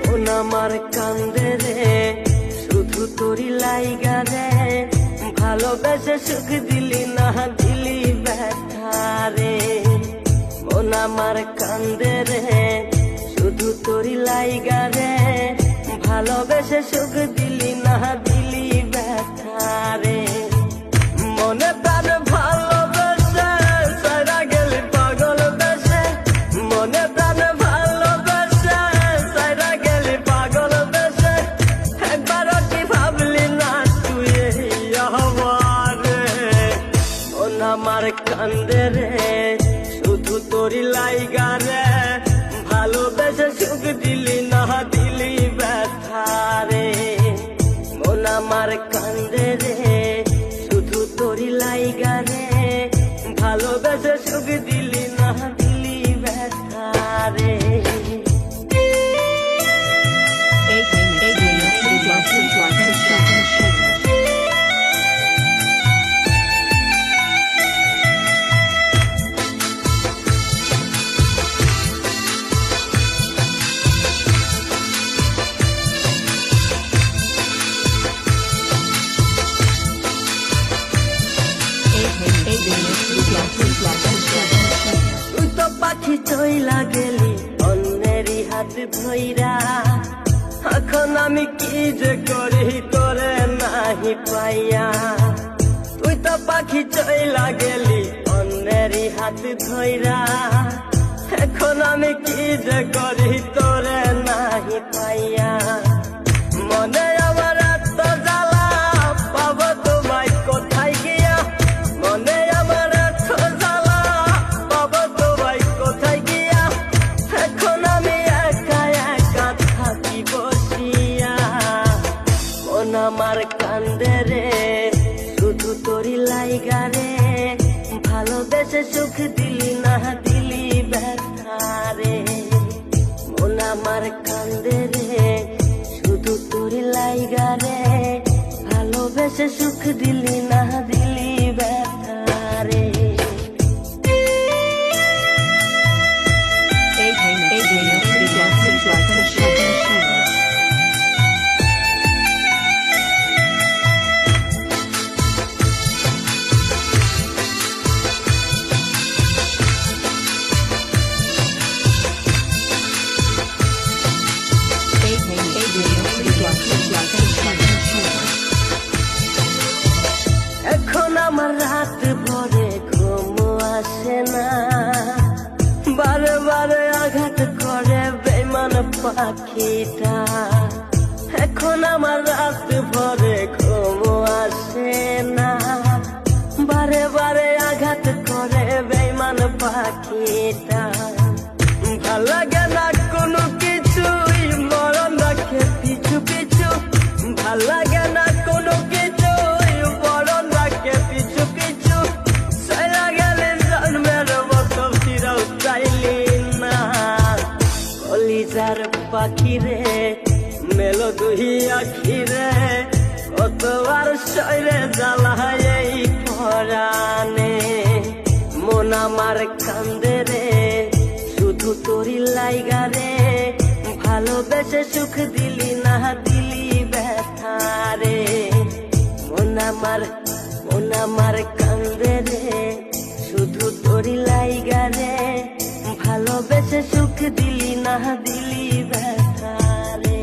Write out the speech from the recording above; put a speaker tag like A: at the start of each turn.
A: মন আমার কান্দে রে শুধু তোরি লাইগা রে, ভালোবেসে সুখ দিলি না দিলি ব্যথা রে। মন আমার কান্দে রে শুধু তোরি লাইগা রে, ভালোবেসে সুখ দিলি না দিলি ব্যথা রে। মনে প্রাণ ভালোবেসে সারা গেলি পাগল বেসে, মনে প্রাণ ভালোবেসে সারা গেলি পাগল বেসে, একবারও কি ভাবলি না তুই আমার রে। মন আমার কান্দে রে শুধু তোরি লাইগা রে, ভালোবেসে সুখ দিলি না দিলি ব্যথা রে। মন আমার কান্দে রে শুধু তোরি লাইগা রে, ভালোবেসে সুখ দিলি না দিলি ব্যথা রে। তুই তো পাখি চইলা গেলি অন্যেরই হাত ধইরা, এখন আমি কি যে করি তোরে নাহি পাইয়া। তুই তো পাখি চইলা গেলি অন্যেরই হাত ধইরা, এখন আমি কি যে করি তোরে নাহি পাইয়া। মনে আমার এত জ্বালা পাবো তোমায় কোথায় গিয়া, মনে আমার এত জ্বালা পাবো তোমায় কোথায় গিয়া, এখন আমি একা একা থাকি বসিয়া। মন আমার কান্দে রে শুধু তোরি লাইগা রে, ভালোবেসে সুখ দিলি না দিলি ব্যথা রে। মন আমার কান্দে রে শুধু তোরি লাইগা রে, ভালোবেসে সুখ দিলি না দিলি ব্যথা রে। এখন আমার রাত ভরে ঘুম আসে না, বারে বারে আঘাত করে বেমান পাখিটা। এখন আমার রাত ভরে ঘুম আসে না, বারে বারে আঘাত করে বেমান পাখিটা। ভাল লাগে না কোনো কিছুই মরণ রাখে পিছু পিছু, ভাল লাগে না কোনো কিছুই মরণ রাখে পিছু পিছু। সারা গেলে জন্মের মতো ফিরেও চাইলি না, কলিজার পাখি রে মেলো দুই আখি রে, কতবার শৈরে জ্বালায় এই পরাণে। মন আমার কান্দে রে শুধু তোরি লাইগা রে, ভালোবেসে সুখ দিলি না দিলি ব্যথা রে। মন আমার কান্দে রে শুধু তোরি লাইগা রে, ভালোবেসে সুখ দিলি না দিলি ব্যথা রে।